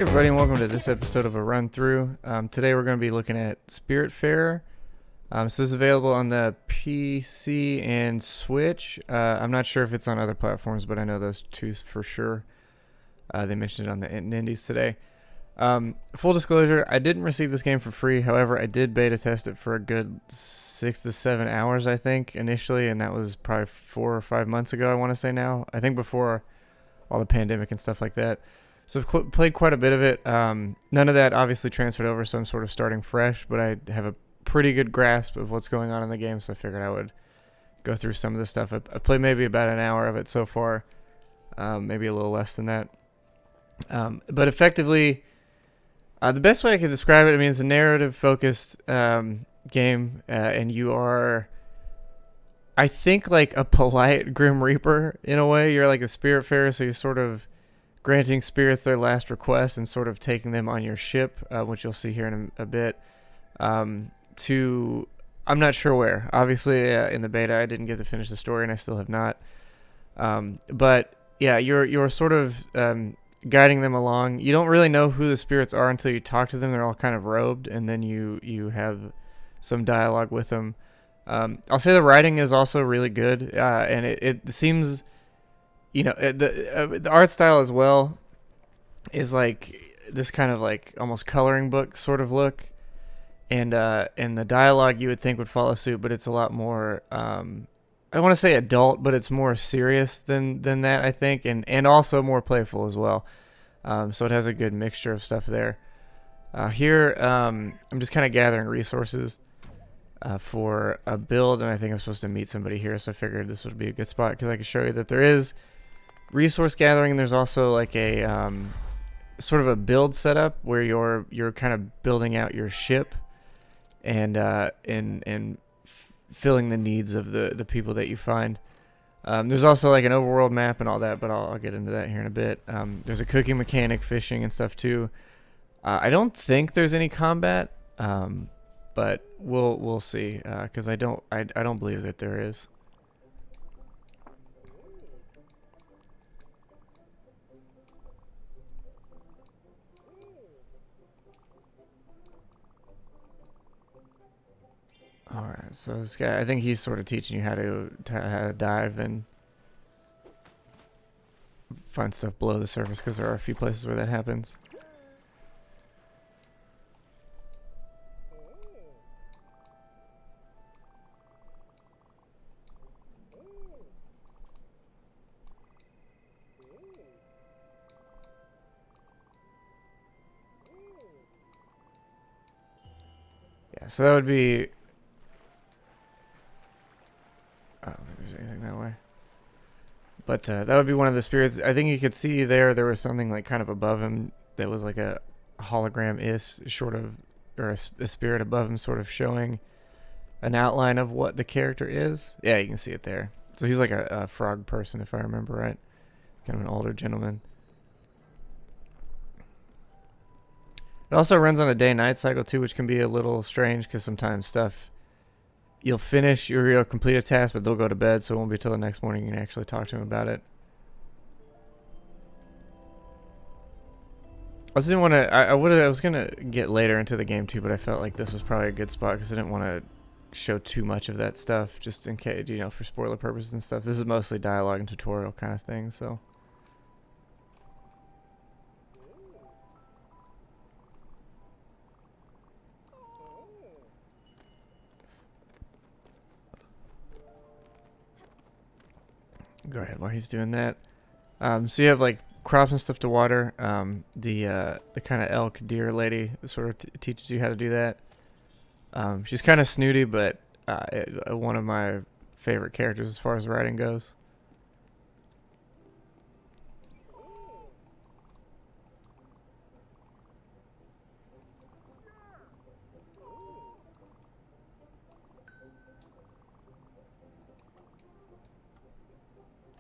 Everybody, and welcome to this episode of a run through. Today we're going to be looking at Spiritfarer. So this is available on the PC and Switch. I'm not sure if it's on other platforms, but I know those two for sure. They mentioned it on the Indies today. Full disclosure, I didn't receive this game for free. However, I did beta test it for a good 6 to 7 hours, I think, initially, and that was probably 4 or 5 months ago, I want to say now. I think before all the pandemic and stuff like that. So I've played quite a bit of it. None of that obviously transferred over, so I'm sort of starting fresh, but I have a pretty good grasp of what's going on in the game, so I figured I would go through some of the stuff. I played maybe about an hour of it so far, maybe a little less than that. But effectively, the best way I could describe it, I mean, it's a narrative-focused game, and you are, I think, like a polite Grim Reaper in a way. You're like a Spiritfarer, so you're sort of granting spirits their last request and sort of taking them on your ship, which you'll see here in a bit, to, I'm not sure where. Obviously, in the beta, I didn't get to finish the story, and I still have not. But yeah, you're sort of guiding them along. You don't really know who the spirits are until you talk to them. They're all kind of robed, and then you have some dialogue with them. I'll say the writing is also really good, and it seems, you know, the art style as well is like this kind of like almost coloring book sort of look, and the dialogue you would think would follow suit, but it's a lot more, I don't want to say adult, but it's more serious than that, I think, and also more playful as well. So it has a good mixture of stuff there. Here, I'm just kind of gathering resources for a build, and I think I'm supposed to meet somebody here, so I figured this would be a good spot because I can show you that there is resource gathering, and there's also like a sort of a build setup where you're kind of building out your ship and filling the needs of the people that you find. There's also like an overworld map and all that, but I'll get into that here in a bit. There's a cooking mechanic, fishing and stuff too. I don't think there's any combat, but we'll see, because I don't believe that there is. Alright, so this guy, I think he's sort of teaching you how to dive and find stuff below the surface, because there are a few places where that happens. Yeah, so that would be, I don't think there's anything that way. But that would be one of the spirits. I think you could see there was something like kind of above him that was like a hologram-ish sort of, or a spirit above him sort of showing an outline of what the character is. Yeah, you can see it there. So he's like a frog person, if I remember right. Kind of an older gentleman. It also runs on a day-night cycle too, which can be a little strange because sometimes stuff, you'll finish or you'll complete a task, but they'll go to bed, so it won't be till the next morning you can actually talk to them about it. I just didn't want to. I was gonna get later into the game too, but I felt like this was probably a good spot because I didn't want to show too much of that stuff, just in case, you know, for spoiler purposes and stuff. This is mostly dialogue and tutorial kind of thing, so. Go ahead while he's doing that. So you have like crops and stuff to water. The kind of elk deer lady sort of teaches you how to do that. She's kind of snooty, but one of my favorite characters as far as writing goes.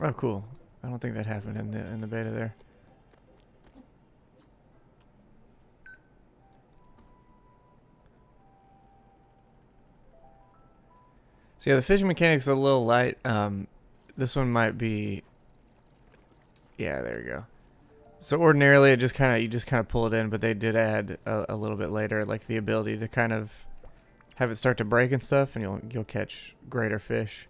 Oh, cool. I don't think that happened in the beta there. So yeah, the fishing mechanic's a little light. This one might be... Yeah, there you go. So ordinarily, it just kind of you just kind of pull it in, but they did add a little bit later, like the ability to kind of have it start to break and stuff, and you'll catch greater fish.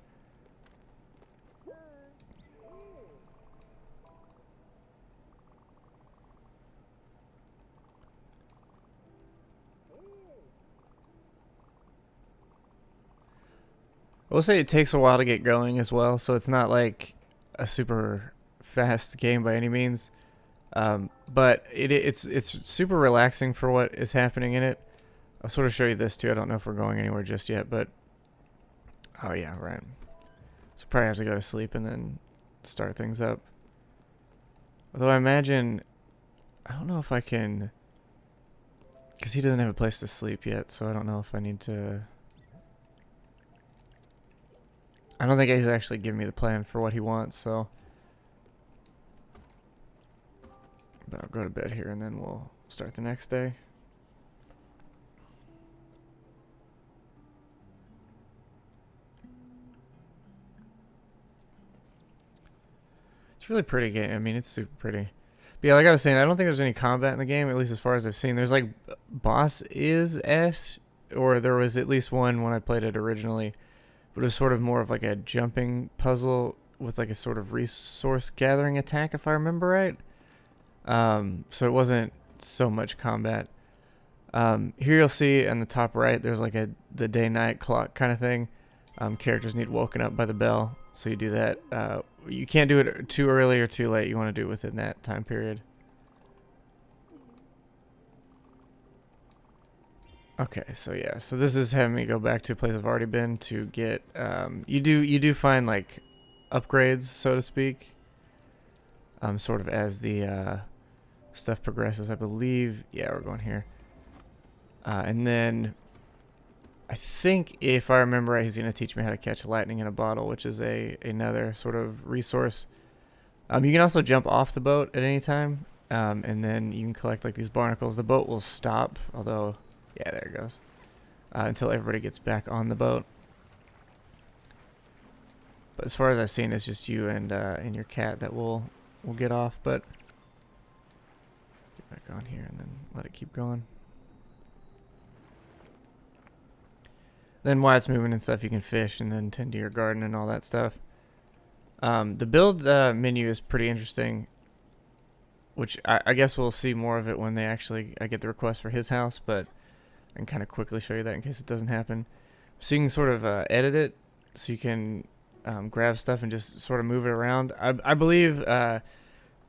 I will say it takes a while to get going as well, so it's not like a super fast game by any means. But it's super relaxing for what is happening in it. I'll sort of show you this too. I don't know if we're going anywhere just yet, but oh yeah, right. So probably have to go to sleep and then start things up. Although I imagine, I don't know if I can, because he doesn't have a place to sleep yet, so I don't know if I need to. I don't think he's actually given me the plan for what he wants, so. But I'll go to bed here and then we'll start the next day. It's a really pretty game. I mean, it's super pretty. But yeah, like I was saying, I don't think there's any combat in the game, at least as far as I've seen. There's like boss is-esque, or there was at least one when I played it originally. But it was sort of more of like a jumping puzzle with like a sort of resource gathering attack, if I remember right. So it wasn't so much combat. Here you'll see on the top right, there's like the day-night clock kind of thing. Characters need woken up by the bell, so you do that. You can't do it too early or too late. You want to do it within that time period. Okay, so yeah, so this is having me go back to a place I've already been to get. You do find like upgrades, so to speak. Sort of as the stuff progresses, I believe. Yeah, we're going here. And then I think if I remember right, he's going to teach me how to catch lightning in a bottle, which is another sort of resource. You can also jump off the boat at any time, and then you can collect like these barnacles. The boat will stop, although, yeah, there it goes, until everybody gets back on the boat. But as far as I've seen, it's just you and your cat that will get off. But get back on here and then let it keep going. Then while it's moving and stuff, you can fish and then tend to your garden and all that stuff. The build menu is pretty interesting, which I guess we'll see more of it when I get the request for his house, but I can kind of quickly show you that in case it doesn't happen. So you can sort of edit it, so you can grab stuff and just sort of move it around. I believe,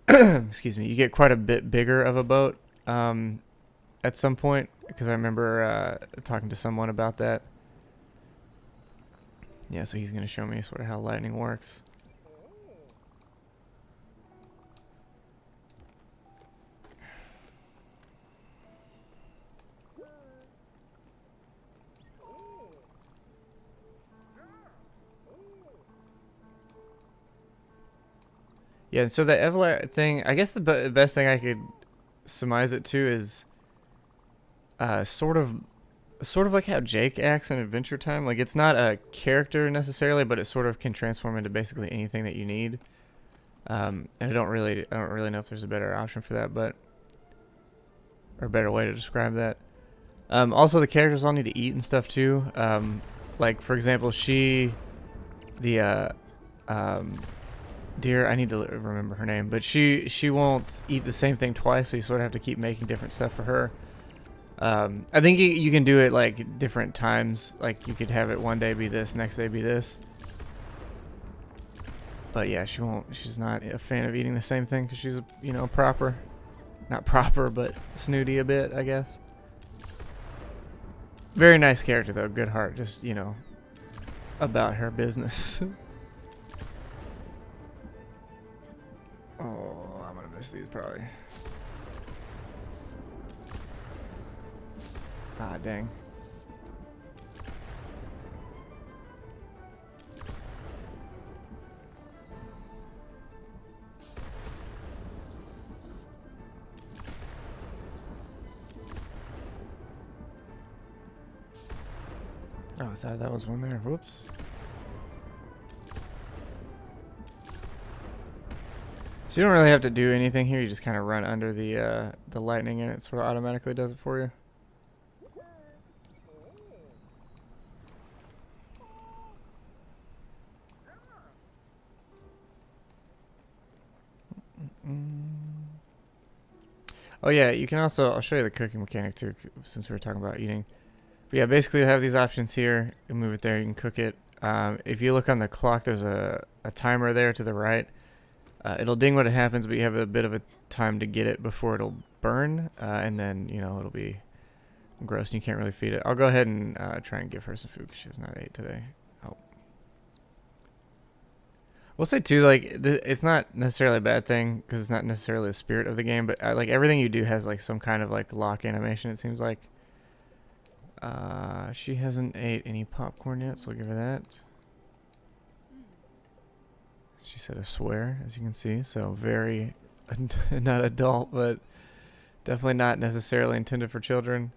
excuse me, you get quite a bit bigger of a boat at some point, because I remember talking to someone about that. Yeah, so he's going to show me sort of how lightning works. Yeah, and so the Evla thing, I guess the best thing I could surmise it to is sort of like how Jake acts in Adventure Time. Like, it's not a character necessarily, but it sort of can transform into basically anything that you need. And I don't really know if there's a better option for that, but or a better way to describe that. Also, the characters all need to eat and stuff too. Like for example, dear, I need to remember her name, but she won't eat the same thing twice, so you sort of have to keep making different stuff for her. I think you can do it like different times. Like you could have it one day be this, next day be this. But yeah, she's not a fan of eating the same thing because she's, not proper, but snooty a bit, I guess. Very nice character though, good heart, just, about her business. Oh, I'm gonna miss these probably. Ah, dang. Oh, I thought that was one there. Whoops. So you don't really have to do anything here. You just kind of run under the lightning, and it sort of automatically does it for you. Oh yeah, you can also, I'll show you the cooking mechanic too, since we were talking about eating. But yeah, basically you have these options here. You move it there, you can cook it. If you look on the clock, there's a timer there to the right. It'll ding when it happens, but you have a bit of a time to get it before it'll burn, and then, you know, it'll be gross and you can't really feed it. I'll go ahead and try and give her some food because she has not ate today. Oh. We'll say too, like, it's not necessarily a bad thing because it's not necessarily the spirit of the game, but like everything you do has like some kind of like lock animation, it seems like. She hasn't ate any popcorn yet, so I'll give her that. She said a swear, as you can see, so very not adult, but definitely not necessarily intended for children.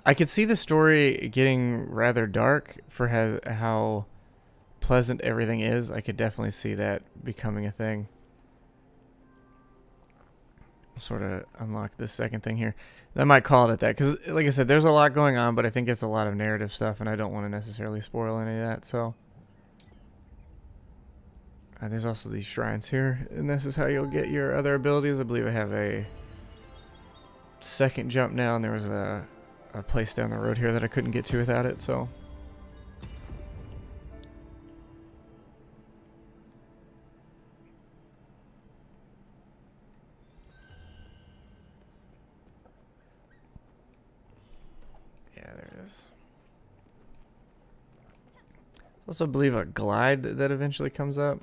I could see the story getting rather dark for how pleasant everything is. I could definitely see that becoming a thing. Sort of unlock this second thing here. I might call it at that because, like I said, there's a lot going on, but I think it's a lot of narrative stuff, and I don't want to necessarily spoil any of that. So there's also these shrines here, and this is how you'll get your other abilities. I believe I have a second jump now, and there was a place down the road here that I couldn't get to without it. So. There it is. I also believe a glide that eventually comes up.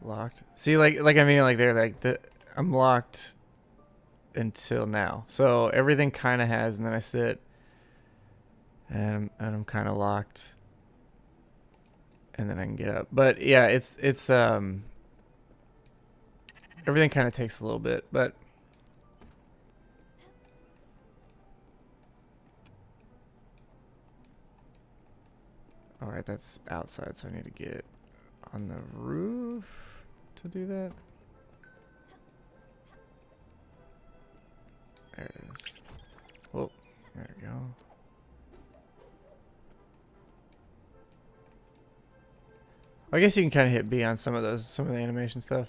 Locked. See, like I mean, like they're like I'm locked until now. So everything kind of has, and then I sit, and I'm kind of locked, and then I can get up. But yeah, it's everything kind of takes a little bit, but all right, that's outside, so I need to get on the roof to do that. There it is. Whoa, there we go. I guess you can kind of hit B on some of the animation stuff.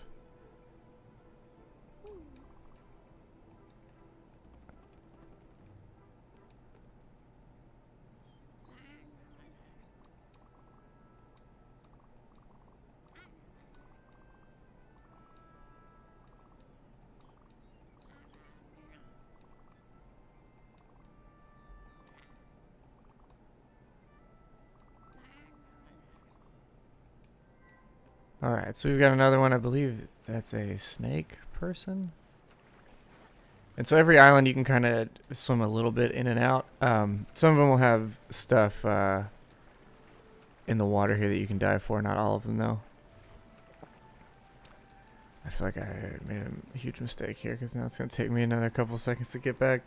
Alright, so we've got another one. I believe that's a snake person. And so every island you can kind of swim a little bit in and out. Some of them will have stuff in the water here that you can dive for. Not all of them, though. I feel like I made a huge mistake here because now it's going to take me another couple seconds to get back.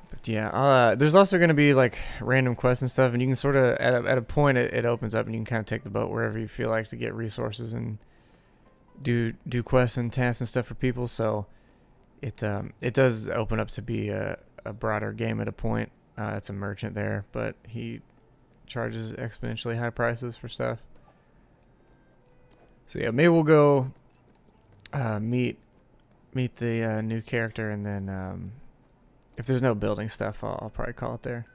But yeah, there's also going to be like random quests and stuff, and you can sort of at a point it opens up, and you can kind of take the boat wherever you feel like to get resources and do quests and tasks and stuff for people. So it does open up to be a broader game at a point. It's a merchant there, but he charges exponentially high prices for stuff. So yeah, maybe we'll go meet the new character, and then if there's no building stuff, I'll probably call it there.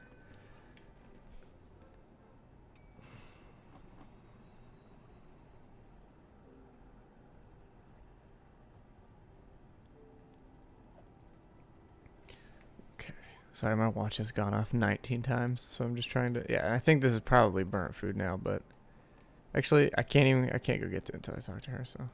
Okay. Sorry, my watch has gone off 19 times, so I'm just trying to... Yeah, I think this is probably burnt food now, but... Actually, I can't go get to it until I talk to her, so...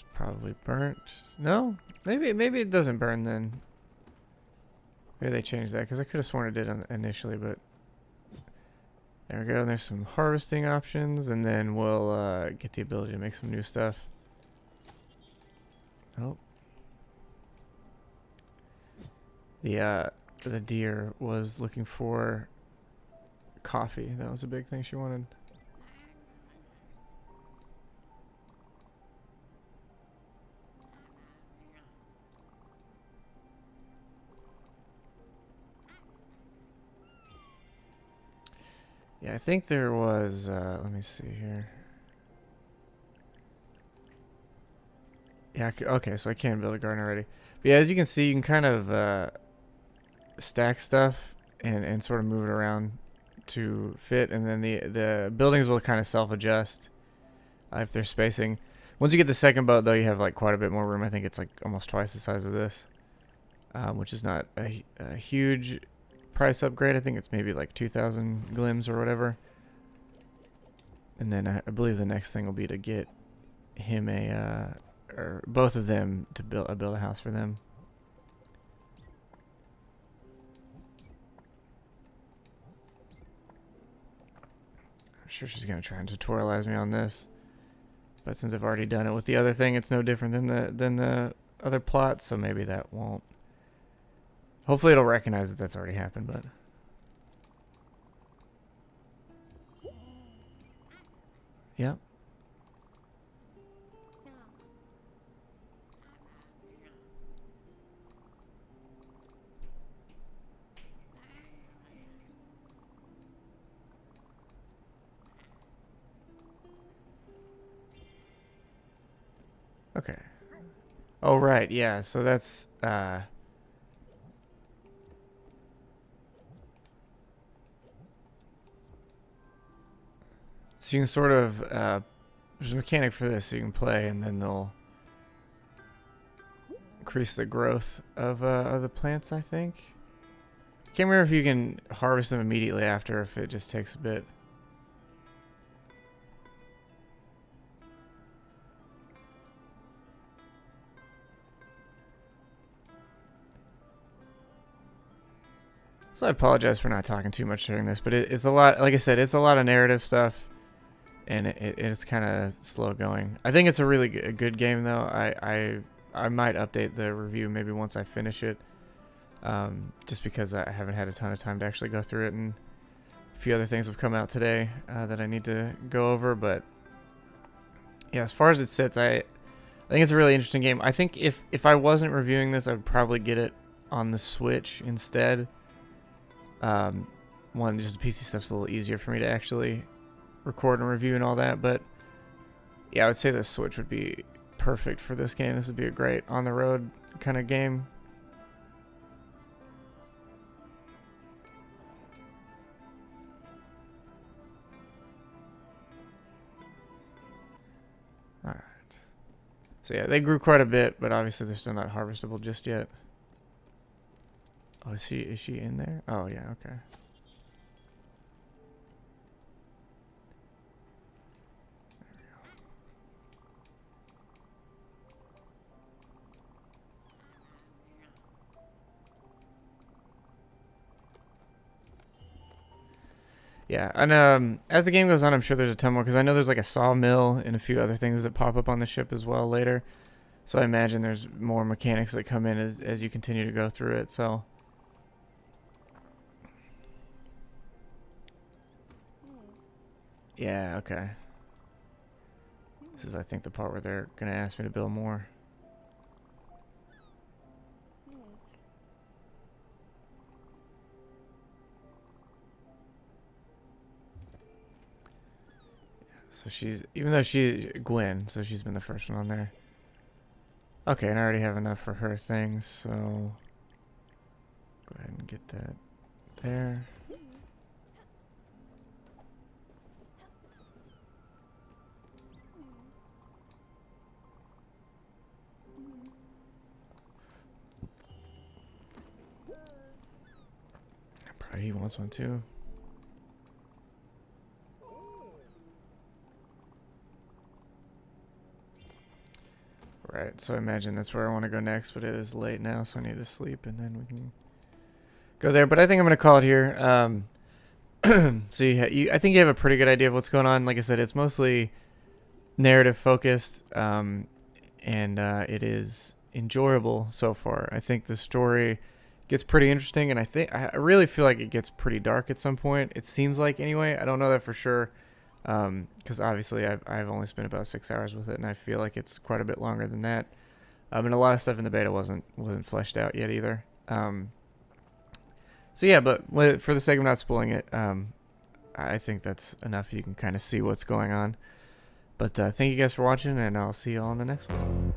It's probably burnt. No? Maybe it doesn't burn then. Maybe they changed that because I could have sworn it did initially, but there we go. And there's some harvesting options, and then we'll get the ability to make some new stuff. Oh. The deer was looking for coffee. That was a big thing she wanted. Yeah, I think there was, let me see here. Yeah, okay, so I can build a garden already. But yeah, as you can see, you can kind of stack stuff and sort of move it around to fit, and then the buildings will kind of self-adjust if they're spacing. Once you get the second boat, though, you have like quite a bit more room. I think it's like almost twice the size of this, which is not a huge price upgrade. I think it's maybe like 2,000 glims or whatever. And then I believe the next thing will be to get him or both of them to build a house for them. I'm sure she's gonna try and tutorialize me on this, but since I've already done it with the other thing, it's no different than the other plot. So maybe that won't. Hopefully, it'll recognize that that's already happened, but. Yeah. Okay. Oh, right. Yeah. So that's, so you can sort of, there's a mechanic for this, so you can play, and then they'll increase the growth of the plants, I think. Can't remember if you can harvest them immediately after, or if it just takes a bit. So I apologize for not talking too much during this, but it's a lot, like I said, it's a lot of narrative stuff, and it's kind of slow going. I think it's a really good game, though. I might update the review maybe once I finish it, just because I haven't had a ton of time to actually go through it, and a few other things have come out today that I need to go over. But yeah, as far as it sits, I think it's a really interesting game. I think if I wasn't reviewing this, I would probably get it on the Switch instead. One, just the PC stuff's a little easier for me to actually record and review and all that, but yeah, I would say the Switch would be perfect for this game. This would be a great on-the-road kind of game. Alright. So yeah, they grew quite a bit, but obviously they're still not harvestable just yet. Oh, is she in there? Oh, yeah, okay. Yeah, and as the game goes on, I'm sure there's a ton more, because I know there's like a sawmill and a few other things that pop up on the ship as well later. So I imagine there's more mechanics that come in as you continue to go through it, so. Yeah, okay. This is, I think, the part where they're going to ask me to build more. So she's, even though Gwen, so she's been the first one on there. Okay, and I already have enough for her things, so go ahead and get that there. Probably he wants one too. Right, so I imagine that's where I want to go next, but it is late now, so I need to sleep, and then we can go there. But I think I'm going to call it here. So I think you have a pretty good idea of what's going on. Like I said, it's mostly narrative focused, and it is enjoyable so far. I think the story gets pretty interesting, and I really feel like it gets pretty dark at some point. It seems like, anyway. I don't know that for sure, because obviously I've only spent about 6 hours with it, and I feel like it's quite a bit longer than that. And a lot of stuff in the beta wasn't fleshed out yet either. So yeah, but for the sake of not spoiling it, I think that's enough. You can kind of see what's going on. But thank you guys for watching, and I'll see you all in the next one.